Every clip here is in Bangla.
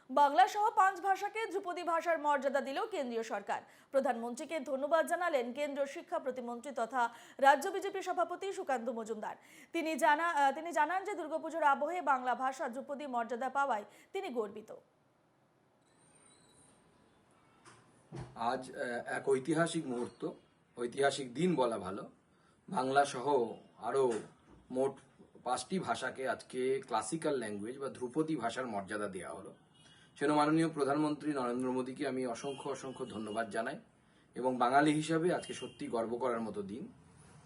বাংলা সহ 5 ভাষাকে ধ্রুপদী ভাষার মর্যাদা দিল কেন্দ্রীয় সরকার। প্রধানমন্ত্রীকে ধন্যবাদ জানালেন কেন্দ্রীয় শিক্ষা প্রতিমন্ত্রী তথা রাজ্য বিজেপি সভাপতি সুকান্ত মজুমদার। তিনি জানান যে দুর্গাপুজোর আবহে বাংলা ভাষা ধ্রুপদী মর্যাদা পাওয়ায় তিনি গর্বিত। আজ এক ঐতিহাসিক মুহূর্ত, ঐতিহাসিক দিন বলা ভালো। বাংলা সহ আরও মোট 5টি ভাষাকে আজকে ক্লাসিক্যাল ল্যাঙ্গুয়েজ বা ধ্রুপদী ভাষার মর্যাদা দেওয়া হলো। সেজন্য মাননীয় প্রধানমন্ত্রী নরেন্দ্র মোদীকে আমি অসংখ্য ধন্যবাদ জানাই এবং বাঙালি হিসাবে আজকে সত্যি গর্ব করার মতো দিন।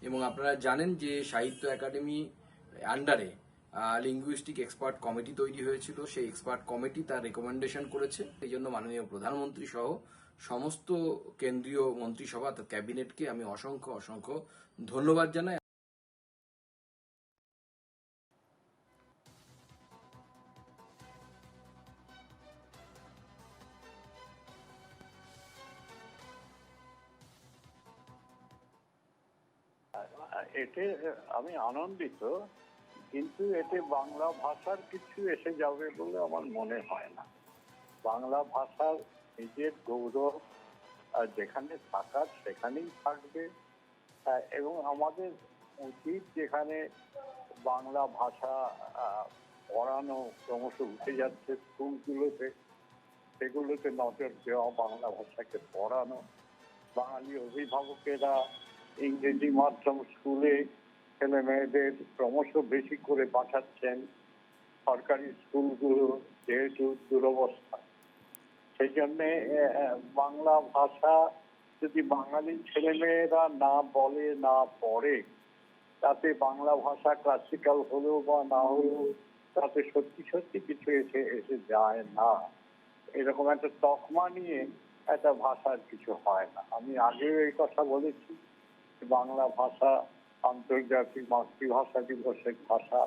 এবং আপনারা জানেন যে সাহিত্য একাডেমি আন্ডারে লিঙ্গুইস্টিক এক্সপার্ট কমিটি তৈরি হয়েছিল। সেই এক্সপার্ট কমিটি তার রেকমেন্ডেশন করেছে। এই জন্য মাননীয় প্রধানমন্ত্রী সহ সমস্ত কেন্দ্রীয় মন্ত্রিসভা অর্থাৎ ক্যাবিনেটকে আমি অসংখ্য ধন্যবাদ জানাই। এতে আমি আনন্দিত, কিন্তু এতে বাংলা ভাষার কিছু এসে যাবে বলে আমার মনে হয় না। বাংলা ভাষার নিজের গৌরব যেখানে থাকার সেখানেই থাকবে, এবং আমাদের উচিত যেখানে বাংলা ভাষা পড়ানো ক্রমশ উঠে যাচ্ছে স্কুলগুলোতে, সেগুলোতে নজর দেওয়া, বাংলা ভাষাকে পড়ানো। বাঙালি অভিভাবকেরা ইংরেজি মাধ্যম স্কুলে ছেলে মেয়েদের ক্রমশ বেশি করে পাঠাচ্ছেন। সরকারি স্কুলগুলো যেহেতু দুরবস্থা, সেই জন্যে বাংলা ভাষা যদি বাঙালি ছেলে মেয়েরা না বলে না পড়ে, তাতে বাংলা ভাষা ক্লাসিক্যাল হলেও বা না হলেও তাতে সত্যি কিছু এসে যায় না। এরকম একটা তকমা নিয়ে একটা ভাষার কিছু হয় না। আমি আগেও এই কথা বলেছি, বাংলা ভাষা আন্তর্জাতিক মাতৃভাষা দিবসের ভাষা।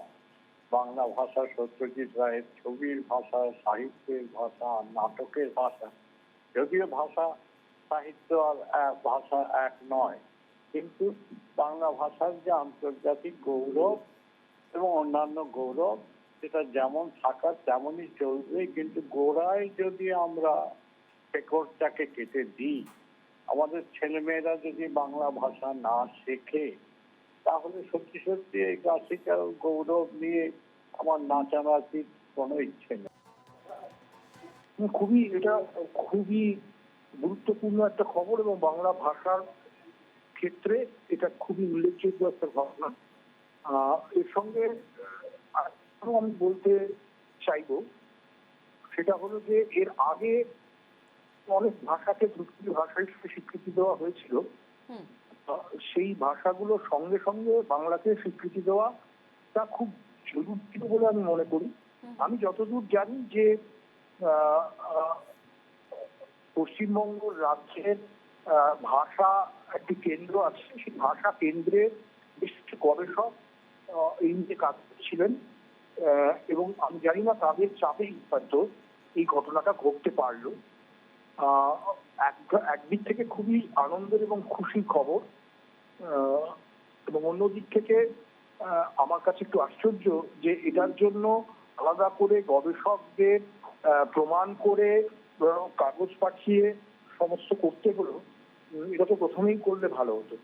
বাংলা ভাষা সত্যজিৎ রায়ের ছবির ভাষা, সাহিত্যের ভাষা, নাটকের ভাষা। যদিও ভাষা সাহিত্য আর ভাষা এক নয়, কিন্তু বাংলা ভাষার যে আন্তর্জাতিক গৌরব এবং অন্যান্য গৌরব, সেটা যেমন থাকার তেমনই চলবে। কিন্তু গোড়ায় যদি আমরা শেকড়টাকে কেটে দিই, আমাদের ছেলেমেয়েরা যদি বাংলা ভাষা না শেখে, তাহলে সত্যি এই ক্লাসিক্যাল গৌরব নিয়ে আমার নাচানাচির কোনো ইচ্ছে নেই। এটা খুবই গুরুত্বপূর্ণ একটা খবর এবং বাংলা ভাষার ক্ষেত্রে এটা খুবই উল্লেখযোগ্য একটা ঘটনা। এর সঙ্গে আমি বলতে চাইব, সেটা হলো যে এর আগে অনেক ভাষাকে ধ্রুপদী ভাষা হিসেবে স্বীকৃতি দেওয়া হয়েছিল। সেই ভাষাগুলোর সঙ্গে সঙ্গে বাংলাকে স্বীকৃতি দেওয়া তা খুব জরুরি বলে আমি মনে করি। আমি যতদূর জানি যে পশ্চিমবঙ্গ রাজ্যের ভাষা একটি কেন্দ্র আছে, সেই ভাষা কেন্দ্রের বেশ কিছু গবেষক এই নিয়ে কাজ করছিলেন, এবং আমি জানি না তাদের চাপেই হয়তো এই ঘটনাটা ঘটতে পারলো। একদিক থেকে খুবই আনন্দের এবং খুশির খবর, এবং অন্যদিক থেকে আমার কাছে একটু আশ্চর্য যে এটার জন্য আলাদা করে গবেষকদের প্রমাণ করে কাগজ পাঠিয়ে সমস্ত করতে হলো। এটা তো প্রথমেই করলে ভালো হতো।